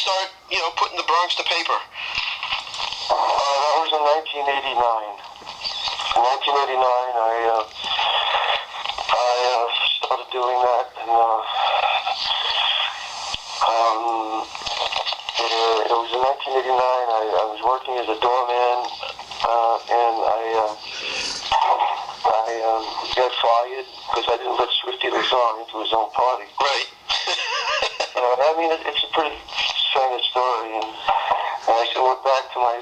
start, putting the Bronx to paper? That was in 1989. In 1989, I started doing that, and it was in 1989. I was working as a doorman, and I got fired because I didn't let Swifty Lazar into his own party. Right. I mean, it's a pretty famous story, and I went back to my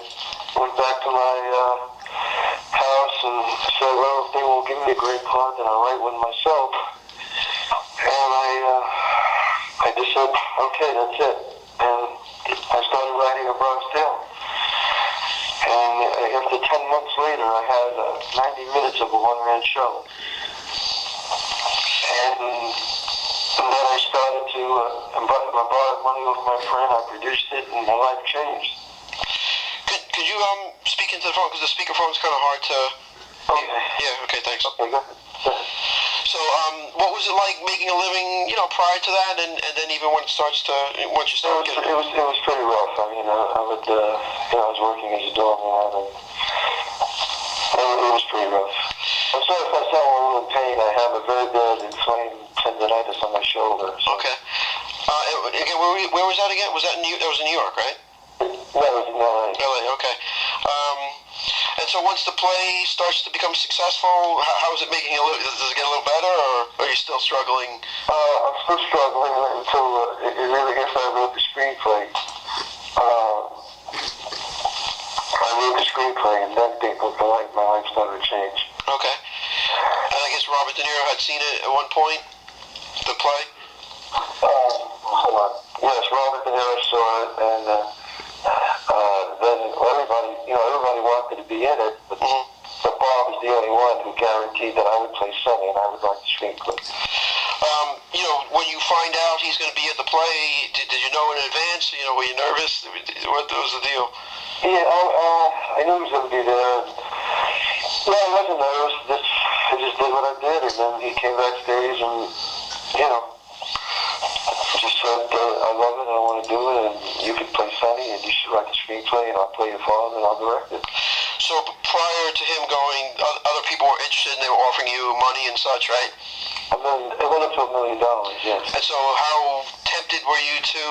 house and said, well, if they won't give me a great part, then I'll write one myself. And I just said, okay, that's it. And I started writing A Bronx Tale. And after 10 months later, I had 90 minutes of a one-man show. And then I started to, I borrowed money off my friend, I produced it, and my life changed. Could you speak into the phone, because the speakerphone's kind of hard to... Okay. Yeah, okay, thanks. Okay, go ahead. So, what was it like making a living, prior to that, and then even when you start getting... It was pretty rough. I mean, I was working as a doorman, and it was pretty rough. I'm sorry if I sound a little in pain. I have a very bad inflamed tendonitis on my shoulder. So. Okay. Again, where was that again? That was in New York, right? That was in LA. LA, okay. And so once the play starts to become successful, how is it making it? Does it get a little better, or are you still struggling? I'm still struggling until it really gets. I wrote the screenplay. And then my life started to change. Okay. And I guess Robert De Niro had seen it at one point, the play? Hold on. Yes, Robert De Niro saw it, and then everybody wanted to be in it, but Bob was the only one who guaranteed that I would play Sonny, and I would write the screenplay. When you find out he's going to be at the play, did you know in advance? Were you nervous? What was the deal? Yeah, I knew he was going to be there. No, I wasn't nervous. I just did what I did, and then he came backstage and, just said, I love it, I want to do it, and you can play Sonny, and you should write the screenplay, and I'll play your father, and I'll direct it. So prior to him going, other people were interested, and they were offering you money and such, right? It went up to $1 million, yes. And so how tempted were you to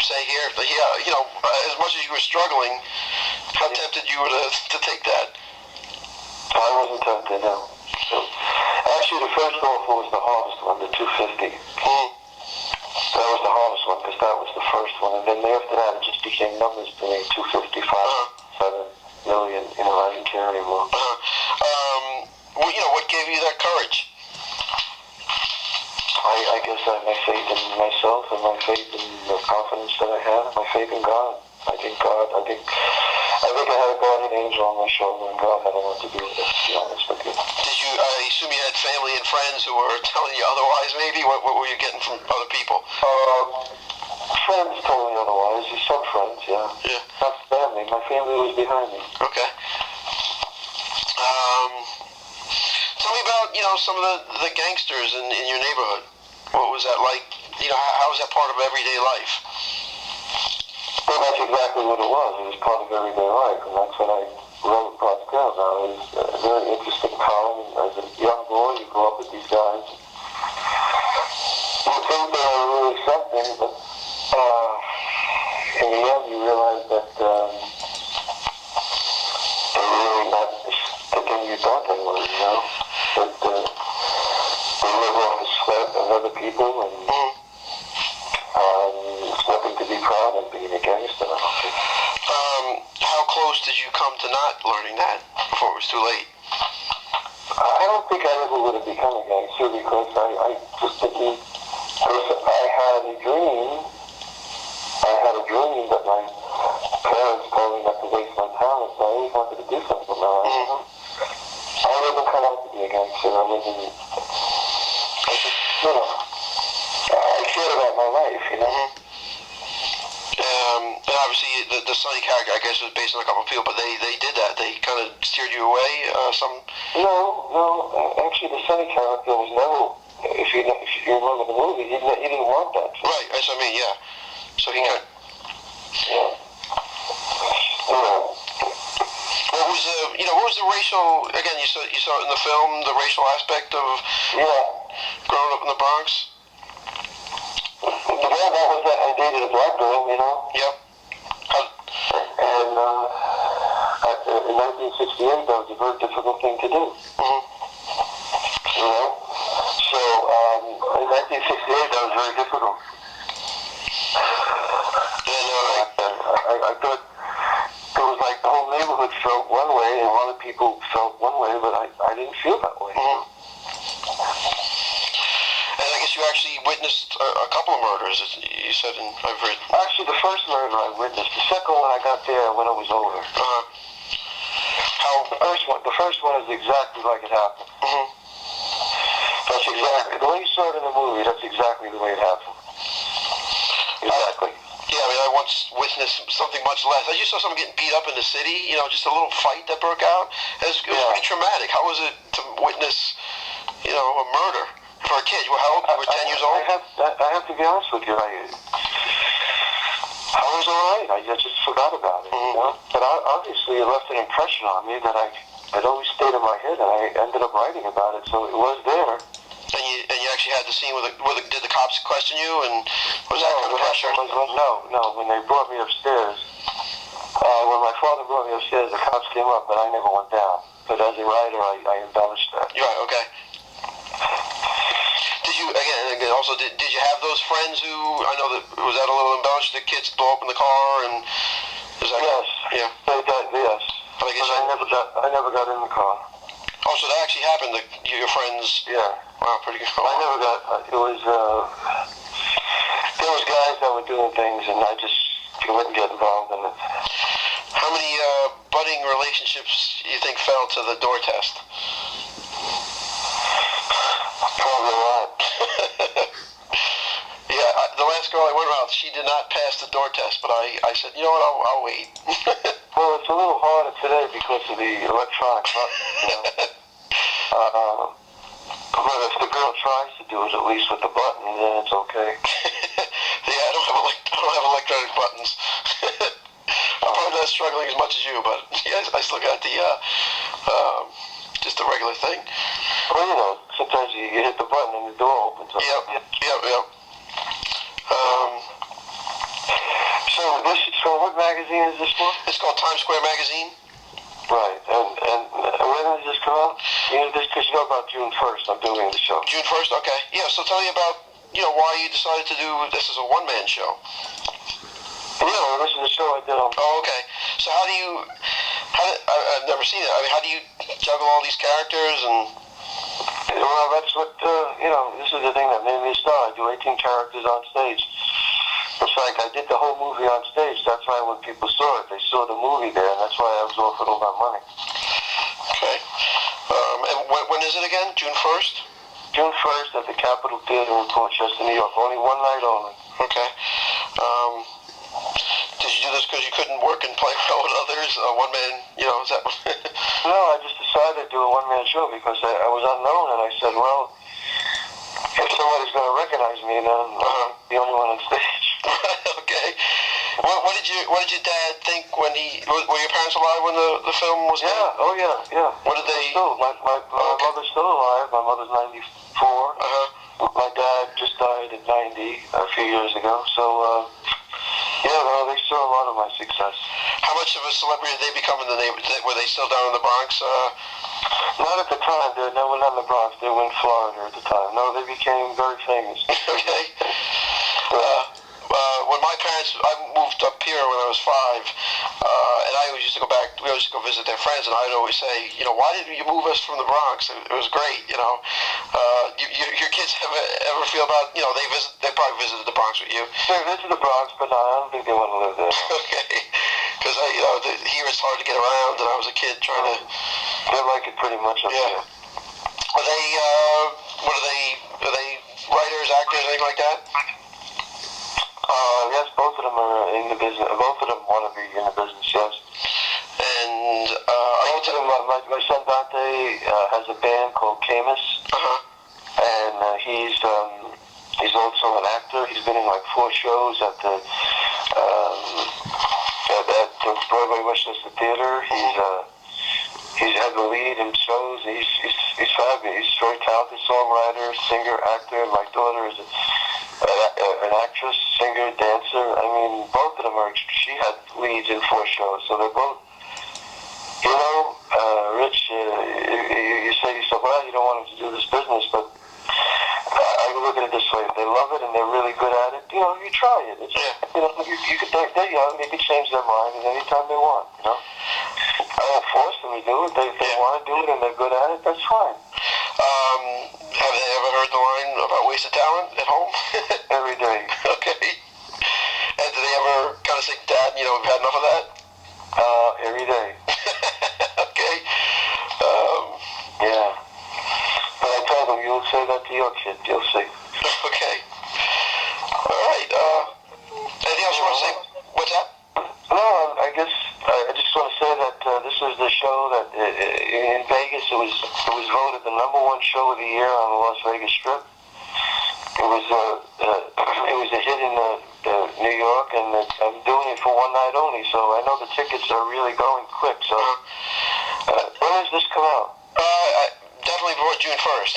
say here, as much as you were struggling, how tempted you were to take that? I wasn't tempted, no. Actually, the first offer was the hardest one, the $250. That was the hardest one, because that was the first one. And then after that, it just became numbers to me, 255, 7 million, I didn't care anymore. What gave you that courage? I guess I have my faith in myself, and my faith in the confidence that I have, my faith in God. I think I had a guardian angel on my shoulder, and God had a lot to do with it, to be honest with you. I assume you had family and friends who were telling you otherwise, maybe? What were you getting from other people? Friends told me otherwise. Some friends, yeah. Yeah. Not family. My family was behind me. Okay. Tell me about, some of the gangsters in your neighborhood. What was that like? How was that part of everyday life? Well, that's exactly what it was. It was part of everyday life, and that's what I wrote Bronx Tale about. It was a very interesting column. As a young boy, you grow up with these guys. You think they were really something, but in the end, you realize that they're really not the thing you thought they were, But they live off the sweat of other people, and it's nothing to be proud of being a gangster. How close did you come to not learning that before it was too late? I don't think I ever would have become a gangster, because I just didn't. I had a dream that my parents told me not to waste my talent, so I always wanted to do something with my life. I wasn't cut out to be a gangster. I cared about my life, And obviously, the Sonny character, I guess, was based on a couple of people, but they did that. They kind of steered you away. No. Actually, the Sonny character was never. If you remember the movie, he didn't want that. Right. That's what I mean. Yeah. So he kind of. was the racial? Again, you saw in the film the racial aspect of growing up in the Bronx. The girl that was that I dated a black girl, you know. Yep. And in 1968, that was a very difficult thing to do. Mm-hmm. You know. So in 1968, that was very difficult. And I thought it was like the whole neighborhood felt one way, and a lot of people felt one way, but I didn't feel that way. Mm-hmm. And I guess you actually witnessed a couple of murders. You said, I've read. Actually, the first murder I witnessed. The second one I got there when it was over. The first one is exactly like it happened. Mm-hmm. That's exactly the way you saw it in the movie. That's exactly the way it happened. Exactly. Yeah, I mean, I once witnessed something much less. I just saw someone getting beat up in the city. You know, just a little fight that broke out. It was pretty traumatic. How was it to witness, a murder for a kid? How old? You were 10 years old. I have to be honest with you. I was alright. I just forgot about it. Mm-hmm. You know? But obviously, it left an impression on me that it always stayed in my head, and I ended up writing about it. So it was there. And you actually had the scene did the cops question you, and was that kind of pressure? No. When they brought me upstairs, when my father brought me upstairs, the cops came up, but I never went down. But as a writer, I embellished that. You're right. Okay. Did you also did you have those friends who I know that was that a little embellished? The kids blow up in the car and is that yes, yeah. They died, yes. But I never got in the car. Oh, so that actually happened to your friends? Yeah. Wow, pretty good. I never got. It was there was guys that were doing things, and I just wouldn't get involved in it. How many budding relationships you think fell to the door test? Probably a lot. Yeah, the last girl I went around, she did not pass the door test, but I said, you know what, I'll wait. Well, it's a little harder today because of the electronic button. But if the girl tries to do it, at least with the button, then it's okay. Yeah, I don't have electronic buttons. I'm probably not struggling as much as you, but yeah, I still got the just the regular thing. Well, sometimes you hit the button and the door opens up. Yep. So what magazine is this for? It's called Times Square Magazine. Right, and when does this come out? Because you know about June 1st, I'm doing the show. June 1st, okay. Yeah, so tell me about, why you decided to do this as a one-man show. Yeah, this is a show I did on... Oh, okay. So I've never seen it. I mean, how do you juggle all these characters and... Well, that's what, this is the thing that made me a star. I do 18 characters on stage. It's like I did the whole movie on stage. That's why when people saw it, they saw the movie there, and that's why I was offered all that money. Okay. And when is it again? June 1st? June 1st at the Capitol Theater in Port Chester, New York. Only one night only. Okay. Did you do this because you couldn't work and play well with others? One man, is that... No, I just decided to do a one-man show because I was unknown, and I said, well, if somebody's going to recognize me, then I'm the only one on stage. Okay. What did your dad think when were your parents alive when the film was made? Yeah. Oh yeah. What did they? My mother's still alive. My mother's 94. My dad just died at 90 a few years ago. So they saw a lot of my success. How much of a celebrity did they become in the neighborhood? Were they still down in the Bronx? Not at the time. They were not in the Bronx. They were in Florida at the time. No, they became very famous. Okay. When my parents, I moved up here when I was 5, and I always used to go back. We always used to go visit their friends, and I'd always say, why didn't you move us from the Bronx? It was great, Your kids ever feel about, they probably visited the Bronx with you. They visited the Bronx, but I don't think they want to live there. Okay, because here it's hard to get around, and I was a kid trying to. They like it pretty much up there. Are they? Are they writers, actors, anything like that? Yes, both of them are in the business. Both of them want to be in the business, yes. And both of them, my son Dante has a band called Camus, and he's also an actor. He's been in like 4 shows at the Broadway Westchester Theater. he's had the lead in shows. He's fabulous. He's a very talented songwriter, singer, actor. My daughter is an actress, singer, dancer. I mean, both of them are. She had leads in 4 shows, so they're both. You know, Rich, you say to yourself, well, you don't want him to do this business, but I look at it this way: if they love it and they're really good at it, you know, you try it. It's, you know, you could they're young, they can change their mind at any time they want. You know, I don't force them to do it. If they want to do it and they're good at it, that's fine. Have they ever heard the line about wasted talent at home? Every day. Okay. And do they ever kind of say, Dad, you know, we've had enough of that? Every day. Okay. Yeah. But I told them, you'll say that to your kid. You'll see. Okay. All right. Anything else you want to say? What's that? No, I guess I just want to say that this was the show that in Vegas it was voted the #1 show of the year on the Las Vegas Strip. It was a hit in New York, and I'm doing it for one night only. So I know the tickets are really going quick. So when does this come out? Definitely before June 1st.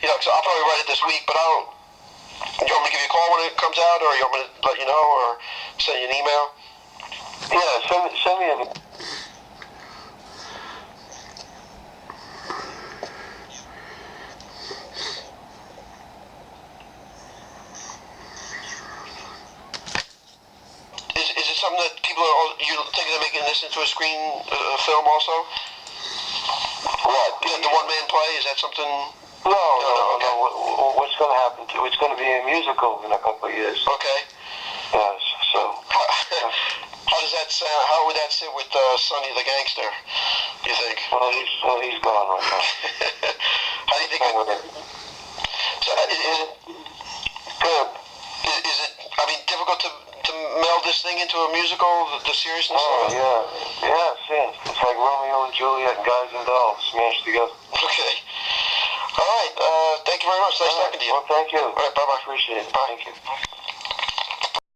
You know, so I'll probably write it this week, but you want me to give you a call when it comes out, or you want me to let you know, or send you an email? Yeah, send me an. Is it something that people are? You think they're making this into a screen film also? What? The one-man play, is that something? No. Okay. What's going to happen to it? It's going to be a musical in a couple of years. Okay. Yes, so. How does that sound? How would that sit with Sonny the Gangster, you think? Well, he's gone right now. How do you think it... So is it... Good. Is it, I mean, difficult to meld this thing into a musical, the seriousness of it? Yeah. It's like Romeo and Juliet and Guys and Dolls smashed together. Okay. All right. Thank you very much. Nice talking to you. Well, thank you. All right. Bye-bye. Appreciate it. Bye. Thank you.